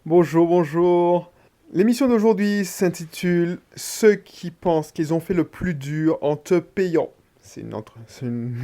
Bonjour, bonjour. L'émission d'aujourd'hui s'intitule Ceux qui pensent qu'ils ont fait le plus dur en te payant. C'est une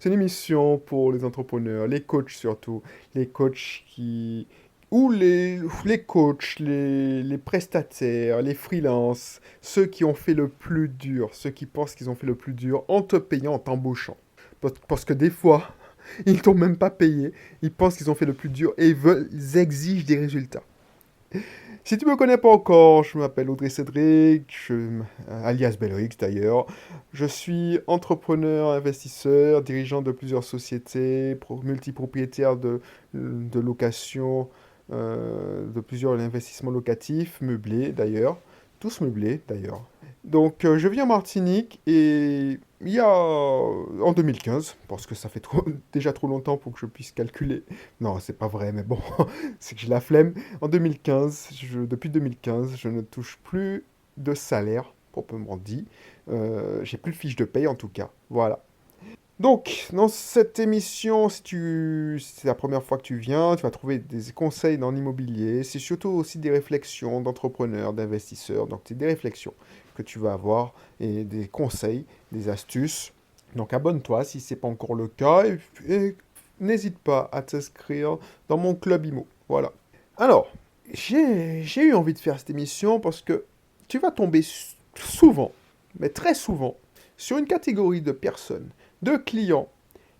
émission pour les entrepreneurs, les coachs surtout, les coachs qui... ou les coachs, les prestataires, les freelances, ceux qui ont fait le plus dur, ceux qui pensent qu'ils ont fait le plus dur en te payant, en t'embauchant. Parce que des fois, ils t'ont même pas payé, ils pensent qu'ils ont fait le plus dur et ils exigent des résultats. Si tu me connais pas encore, je m'appelle Audrey Cédric, alias Belrix d'ailleurs. Je suis entrepreneur, investisseur, dirigeant de plusieurs sociétés, multipropriétaire de location, de plusieurs investissements locatifs, meublés d'ailleurs, tous meublés d'ailleurs. Donc je vis en Martinique et il y a en 2015, parce que ça fait déjà trop longtemps pour que je puisse calculer. Non, c'est pas vrai, mais bon, c'est que j'ai la flemme. En 2015, depuis 2015, je ne touche plus de salaire, proprement dit. J'ai plus de fiche de paye en tout cas. Voilà. Donc, dans cette émission, si c'est la première fois que tu viens, tu vas trouver des conseils dans l'immobilier. C'est surtout aussi des réflexions d'entrepreneurs, d'investisseurs. Donc, c'est des réflexions que tu vas avoir et des conseils, des astuces. Donc, abonne-toi si ce n'est pas encore le cas et n'hésite pas à t'inscrire dans mon club IMO. Voilà. Alors, j'ai eu envie de faire cette émission parce que tu vas tomber souvent, mais très souvent, sur une catégorie de personnes, de clients,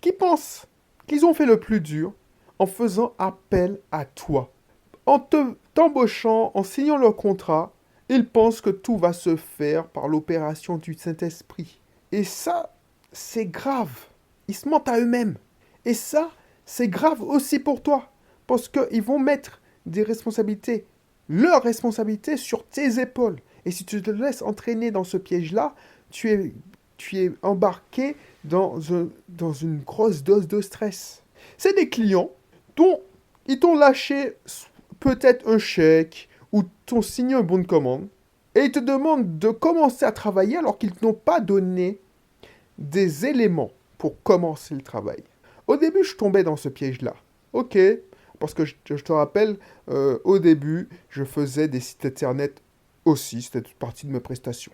qui pensent qu'ils ont fait le plus dur en faisant appel à toi. T'embauchant, en signant leur contrat, ils pensent que tout va se faire par l'opération du Saint-Esprit. Et ça, c'est grave. Ils se mentent à eux-mêmes. Et ça, c'est grave aussi pour toi. Parce qu'ils vont mettre des responsabilités, leurs responsabilités sur tes épaules. Et si tu te laisses entraîner dans ce piège-là, tu es embarqué dans une grosse dose de stress. C'est des clients dont ils t'ont lâché peut-être un chèque ou t'ont signé un bon de commande et ils te demandent de commencer à travailler alors qu'ils n'ont pas donné des éléments pour commencer le travail. Au début, je tombais dans ce piège-là. Ok, parce que je te rappelle, au début, je faisais des sites internet aussi, c'était toute partie de mes prestations.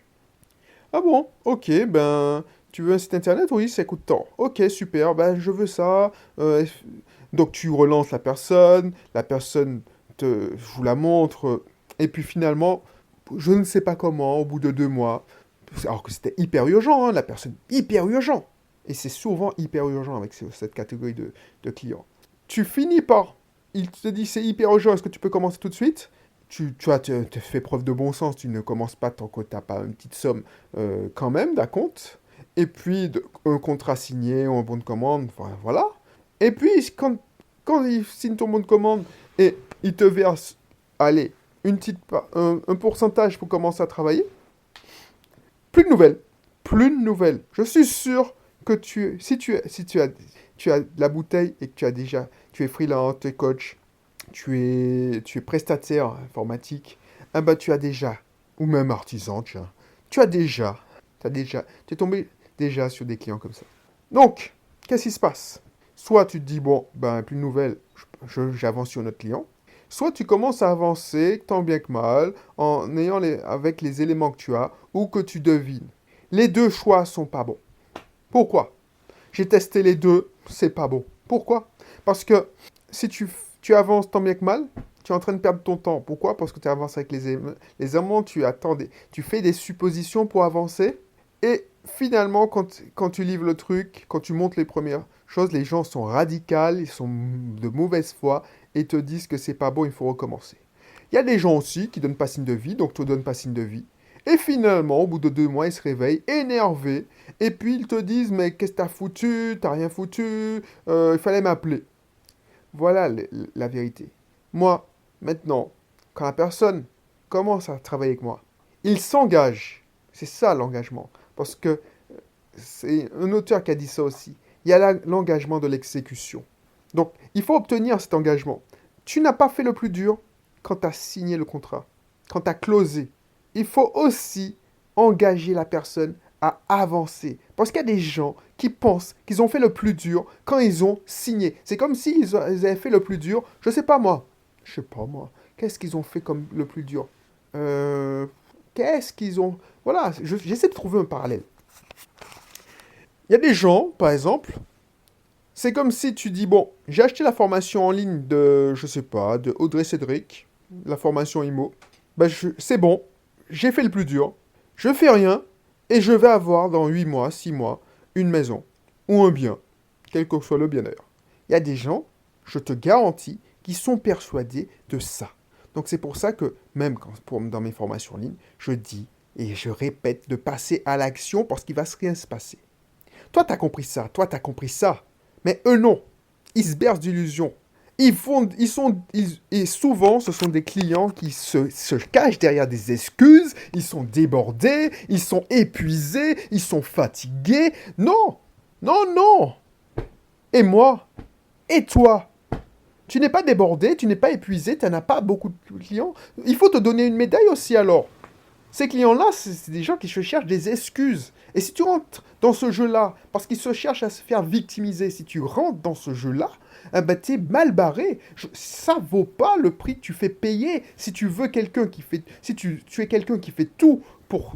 Ah bon, ok, ben, tu veux un site internet? Oui, ça coûte tant. Ok, super, ben, je veux ça. Donc tu relances la personne je vous la montre, et puis finalement, je ne sais pas comment, au bout de 2 mois, alors que c'était hyper urgent, hein, la personne hyper urgent. Et c'est souvent hyper urgent avec cette catégorie de clients. Tu finis par, il te dit c'est hyper urgent, est-ce que tu peux commencer tout de suite? Tu as te fait preuve de bon sens, tu ne commences pas tant que tu n'as pas une petite somme quand même d'acompte. Et puis un contrat signé ou un bon de commande, voilà. Et puis quand il signe ton bon de commande et il te verse, allez, un pourcentage pour commencer à travailler, plus de nouvelles. Plus de nouvelles. Je suis sûr que si tu as de la bouteille et que tu es freelance, tu es coach, tu es prestataire informatique, ah bah tu as déjà, ou même artisan, tiens, tu es tombé déjà sur des clients comme ça. Donc, qu'est-ce qui se passe? Soit tu te dis, bon, ben plus de nouvelles, j'avance sur notre client, soit tu commences à avancer tant bien que mal avec les éléments que tu as ou que tu devines. Les deux choix sont pas bons. Pourquoi? J'ai testé les deux, c'est pas bon. Pourquoi? Parce que si tu avances tant bien que mal, tu es en train de perdre ton temps. Pourquoi? Parce que tu avances avec les amants, tu fais des suppositions pour avancer. Et finalement, quand tu livres le truc, quand tu montres les premières choses, les gens sont radicaux, ils sont de mauvaise foi et te disent que c'est pas bon, il faut recommencer. Il y a des gens aussi qui donnent pas signe de vie, donc te donnent pas signe de vie. Et finalement, au bout de 2 mois, ils se réveillent énervés. Et puis ils te disent, mais qu'est-ce que t'as foutu? T'as rien foutu. Il fallait m'appeler. Voilà la vérité. Moi, maintenant, quand la personne commence à travailler avec moi, il s'engage. C'est ça l'engagement. Parce que c'est un auteur qui a dit ça aussi. Il y a l'engagement de l'exécution. Donc, il faut obtenir cet engagement. Tu n'as pas fait le plus dur quand tu as signé le contrat, quand tu as closé. Il faut aussi engager la personne à avancer. Parce qu'il y a des gens qui pensent qu'ils ont fait le plus dur quand ils ont signé. C'est comme s'ils avaient fait le plus dur, je sais pas moi. Je sais pas moi. Qu'est-ce qu'ils ont fait comme le plus dur? Euh, Qu'est-ce qu'ils ont... Voilà, j'essaie de trouver un parallèle. Il y a des gens, par exemple, c'est comme si tu dis, bon, j'ai acheté la formation en ligne de, je sais pas, de Audrey Cédric, la formation IMO. C'est bon, j'ai fait le plus dur, je fais rien, et je vais avoir dans 8 mois, 6 mois, une maison, ou un bien, quel que soit le bien d'ailleurs. Il y a des gens, je te garantis, qui sont persuadés de ça. Donc c'est pour ça que, même dans mes formations en ligne, je dis et je répète de passer à l'action parce qu'il va rien se passer. Toi, t'as compris ça, toi, t'as compris ça. Mais eux, non. Ils se bercent d'illusions. Et souvent, ce sont des clients qui se cachent derrière des excuses, ils sont débordés, ils sont épuisés, ils sont fatigués. Non, non, non. Et moi, et toi, tu n'es pas débordé, tu n'es pas épuisé, tu n'as pas beaucoup de clients. Il faut te donner une médaille aussi alors. Ces clients-là, c'est des gens qui se cherchent des excuses. Et si tu rentres dans ce jeu-là, parce qu'ils se cherchent à se faire victimiser, si tu rentres dans ce jeu-là, eh ben t'es mal barré. Ça vaut pas le prix que tu fais payer. Si tu veux quelqu'un qui fait, si tu es quelqu'un qui fait tout pour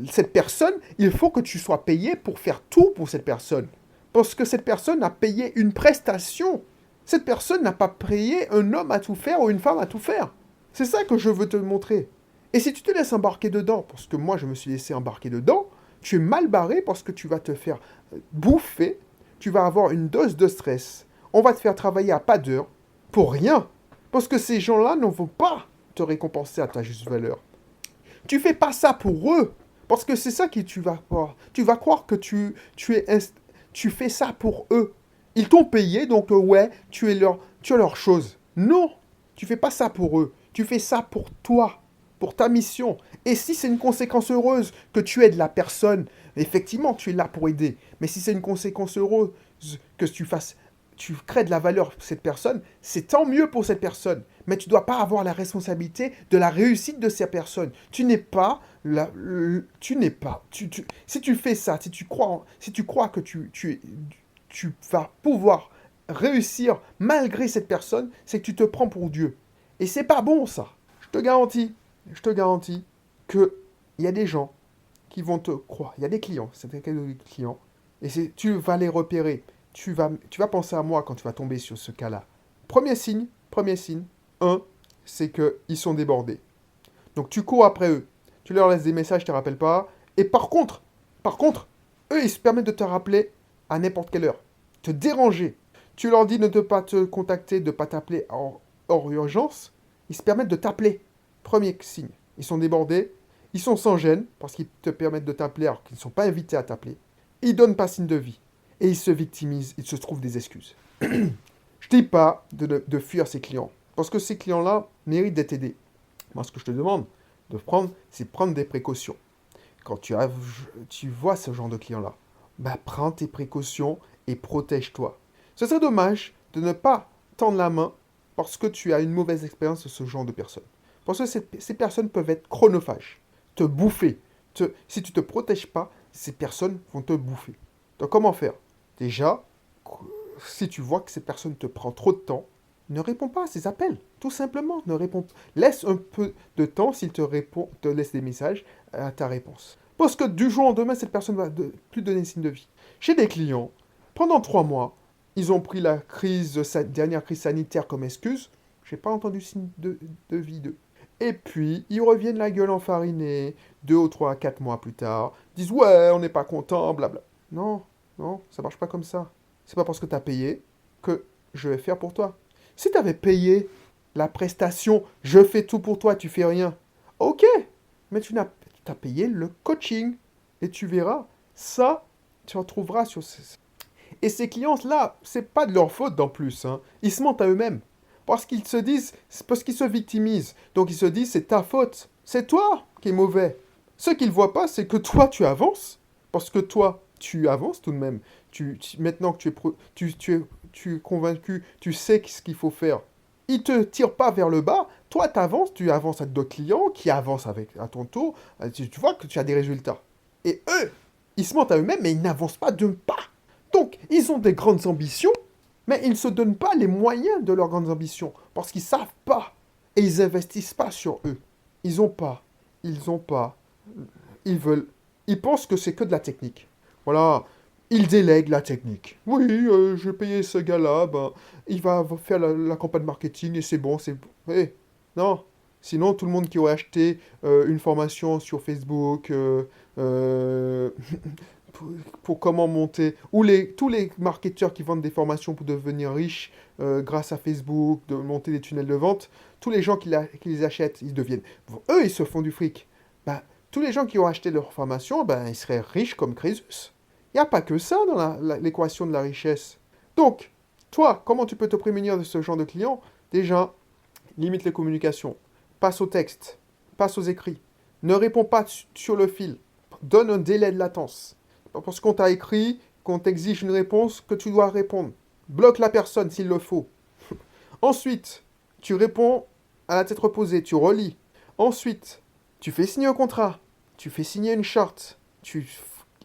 cette personne, il faut que tu sois payé pour faire tout pour cette personne. Parce que cette personne a payé une prestation. Cette personne n'a pas payé un homme à tout faire ou une femme à tout faire. C'est ça que je veux te montrer. Et si tu te laisses embarquer dedans, parce que moi je me suis laissé embarquer dedans, tu es mal barré parce que tu vas te faire bouffer, tu vas avoir une dose de stress, on va te faire travailler à pas d'heure, pour rien. Parce que ces gens-là ne vont pas te récompenser à ta juste valeur. Tu fais pas ça pour eux, parce que c'est ça que tu vas croire. Tu vas croire que tu fais ça pour eux. Ils t'ont payé, donc ouais, tu es leur chose. Non, tu fais pas ça pour eux. Tu fais ça pour toi, pour ta mission. Et si c'est une conséquence heureuse que tu aides la personne, effectivement, tu es là pour aider. Mais si c'est une conséquence heureuse que tu crées de la valeur pour cette personne, c'est tant mieux pour cette personne. Mais tu ne dois pas avoir la responsabilité de la réussite de cette personne. Tu n'es pas si tu fais ça, si tu crois que tu vas pouvoir réussir malgré cette personne, c'est que tu te prends pour Dieu. Et c'est pas bon ça. Je te garantis que il y a des gens qui vont te croire. Il y a des clients, c'est des clients, et tu vas les repérer. Tu vas penser à moi quand tu vas tomber sur ce cas-là. Premier signe, c'est qu'ils sont débordés. Donc tu cours après eux. Tu leur laisses des messages, tu ne te rappelles pas. Et par contre, eux, ils se permettent de te rappeler à n'importe quelle heure. Te déranger. Tu leur dis de ne pas te contacter, de ne pas t'appeler hors urgence. Ils se permettent de t'appeler. Premier signe. Ils sont débordés. Ils sont sans gêne, parce qu'ils te permettent de t'appeler alors qu'ils ne sont pas invités à t'appeler. Ils ne donnent pas signe de vie. Et ils se victimisent, ils se trouvent des excuses. Je ne dis pas de fuir ces clients. Parce que ces clients-là méritent d'être aidés. Moi, ce que je te demande de prendre, c'est prendre des précautions. Quand tu vois ce genre de clients-là, prends tes précautions et protège-toi. Ce serait dommage de ne pas tendre la main parce que tu as une mauvaise expérience de ce genre de personnes. Parce que ces personnes peuvent être chronophages, te bouffer. Si tu ne te protèges pas, ces personnes vont te bouffer. Donc comment faire? Déjà, si tu vois que cette personne te prend trop de temps, ne réponds pas à ses appels. Tout simplement, ne réponds pas. Laisse un peu de temps s'il te laisse des messages à ta réponse. Parce que du jour au lendemain, cette personne va plus donner signe de vie. Chez des clients, pendant 3 mois, ils ont pris la dernière crise sanitaire comme excuse. Je n'ai pas entendu signe de vie d'eux. Et puis, ils reviennent la gueule enfarinée, 2 ou 3, 4 mois plus tard, disent ouais, on n'est pas content, blabla. Non, non, ça marche pas comme ça. C'est pas parce que tu as payé que je vais faire pour toi. Si tu avais payé la prestation, je fais tout pour toi, tu fais rien. Ok, mais tu as payé le coaching. Et tu verras, ça, tu en trouveras sur... Et ces clients-là, c'est pas de leur faute en plus. Hein. Ils se mentent à eux-mêmes. Parce qu'ils se victimisent. Donc ils se disent, c'est ta faute. C'est toi qui es mauvais. Ce qu'ils ne voient pas, c'est que toi, tu avances. Parce que toi, tu avances tout de même. Maintenant que tu es convaincu, tu sais ce qu'il faut faire. Ils ne te tirent pas vers le bas. Toi, tu avances avec d'autres clients qui avancent à ton tour. Tu vois que tu as des résultats. Et eux, ils se mentent à eux-mêmes, mais ils n'avancent pas d'un pas. Donc, ils ont des grandes ambitions, mais ils ne se donnent pas les moyens de leurs grandes ambitions, parce qu'ils ne savent pas. Et ils investissent pas sur eux. Ils ont pas. Ils ont pas. Ils veulent. Ils pensent que c'est que de la technique. Voilà. Ils délèguent la technique. Oui, je vais payer ce gars-là, ben, il va faire la campagne marketing et c'est bon, c'est... Eh, non. Sinon, tout le monde qui aurait acheté une formation sur Facebook euh, pour, pour comment monter, ou tous les marketeurs qui vendent des formations pour devenir riches grâce à Facebook, de monter des tunnels de vente, tous les gens qui les achètent, ils deviennent... Eux, ils se font du fric. Ben, tous les gens qui ont acheté leur formation, ben, ils seraient riches comme Crésus. Il n'y a pas que ça dans l'équation de la richesse. Donc, toi, comment tu peux te prémunir de ce genre de clients? Déjà, limite les communications. Passe au texte. Passe aux écrits. Ne réponds pas sur le fil. Donne un délai de latence. Parce qu'on t'a écrit, qu'on t'exige une réponse, que tu dois répondre. Bloque la personne s'il le faut. Ensuite, tu réponds à la tête reposée. Tu relis. Ensuite, tu fais signer un contrat. Tu fais signer une charte.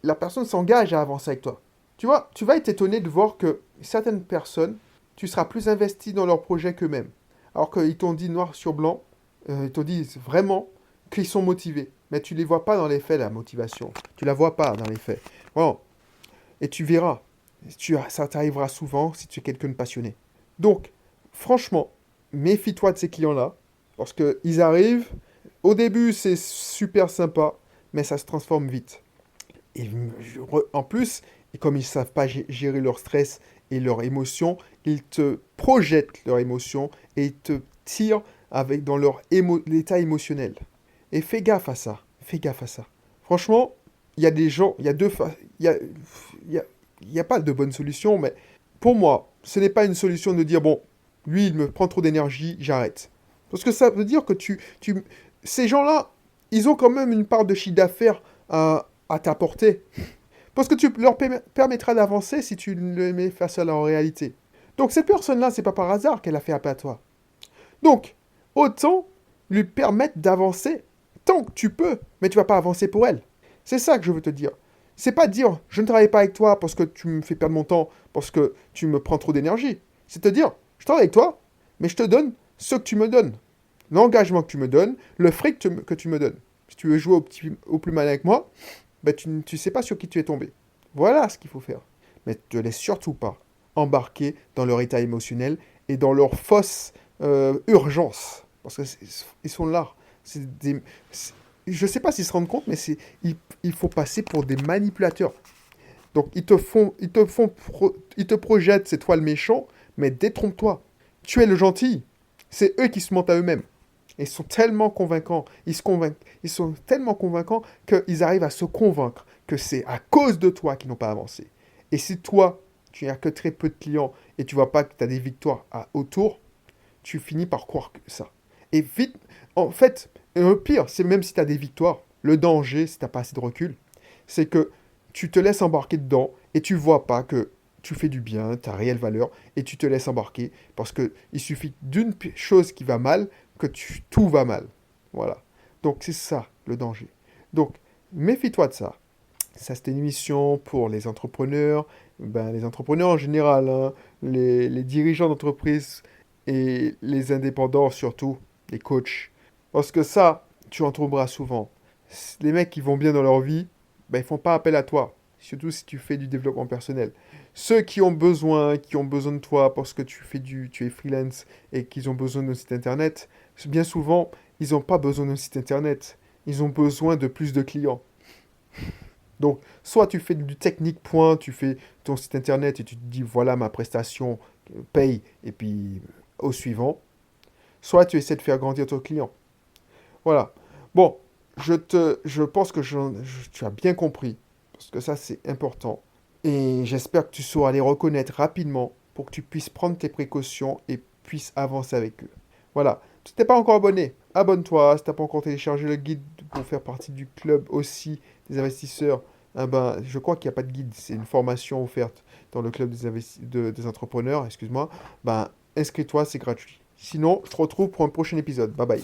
La personne s'engage à avancer avec toi. Tu vois, tu vas être étonné de voir que certaines personnes, tu seras plus investi dans leur projet qu'eux-mêmes. Alors qu'ils t'ont dit noir sur blanc, ils te disent vraiment qu'ils sont motivés. Mais tu ne les vois pas dans les faits, la motivation. Tu la vois pas dans les faits. Bon. Et tu verras. Ça t'arrivera souvent si tu es quelqu'un de passionné. Donc, franchement, méfie-toi de ces clients-là. Parce qu'ils arrivent, au début c'est super sympa, mais ça se transforme vite. Et en plus, comme ils ne savent pas gérer leur stress et leurs émotions, ils te projettent leurs émotions et ils te tirent dans leur l'état émotionnel. Et fais gaffe à ça. Fais gaffe à ça. Franchement, il y a des gens, il y a deux il y a pas de bonne solution, mais pour moi, ce n'est pas une solution de dire, bon, lui, il me prend trop d'énergie, j'arrête. Parce que ça veut dire que ces gens-là, ils ont quand même une part de chiffre d'affaires à t'apporter. Parce que tu leur permettras d'avancer si tu les mets face à leur réalité. Donc cette personne-là, c'est pas par hasard qu'elle a fait appel à toi. Donc, autant lui permettre d'avancer tant que tu peux, mais tu vas pas avancer pour elle. C'est ça que je veux te dire. C'est pas dire je ne travaille pas avec toi parce que tu me fais perdre mon temps, parce que tu me prends trop d'énergie. C'est te dire je travaille avec toi, mais je te donne ce que tu me donnes. L'engagement que tu me donnes, le fric que tu me donnes. Si tu veux jouer au plus mal avec moi, ben tu ne sais pas sur qui tu es tombé. Voilà ce qu'il faut faire. Mais ne te laisse surtout pas embarquer dans leur état émotionnel et dans leur fausse urgence. Parce qu'ils sont là. Je ne sais pas s'ils se rendent compte, mais il faut passer pour des manipulateurs. Donc ils te projettent, c'est toi le méchant, mais détrompe-toi. Tu es le gentil. C'est eux qui se mentent à eux-mêmes. Ils sont tellement convaincants, ils sont tellement convaincants qu'ils arrivent à se convaincre que c'est à cause de toi qu'ils n'ont pas avancé. Et si toi, tu n'as que très peu de clients et tu vois pas que tu as des victoires autour, tu finis par croire que ça. Et vite, en fait, le pire, c'est même si tu as des victoires, le danger, si tu n'as pas assez de recul, c'est que tu te laisses embarquer dedans et tu vois pas que tu fais du bien, ta réelle valeur, et tu te laisses embarquer parce qu'il suffit d'une chose qui va mal que tout va mal. Voilà. Donc c'est ça le danger. Donc méfie-toi de ça. Ça, c'était une émission pour les entrepreneurs, les entrepreneurs en général, hein, les dirigeants d'entreprise et les indépendants surtout, les coachs. Parce que ça, tu en trouveras souvent. Les mecs qui vont bien dans leur vie, ils font pas appel à toi. Surtout si tu fais du développement personnel. Ceux qui ont besoin de toi parce que tu es freelance et qu'ils ont besoin d'un site internet, bien souvent, ils n'ont pas besoin d'un site internet. Ils ont besoin de plus de clients. Donc, soit tu fais du technique point, tu fais ton site internet et tu te dis voilà ma prestation, paye, et puis au suivant. Soit tu essaies de faire grandir ton client. Voilà. Bon, je pense que tu as bien compris, parce que ça c'est important. Et j'espère que tu sauras les reconnaître rapidement pour que tu puisses prendre tes précautions et puisses avancer avec eux. Voilà. Si tu n'es pas encore abonné, abonne-toi. Si tu n'as pas encore téléchargé le guide pour faire partie du club aussi des investisseurs, je crois qu'il n'y a pas de guide. C'est une formation offerte dans le club des entrepreneurs, excuse-moi. Inscris-toi, c'est gratuit. Sinon, je te retrouve pour un prochain épisode. Bye bye.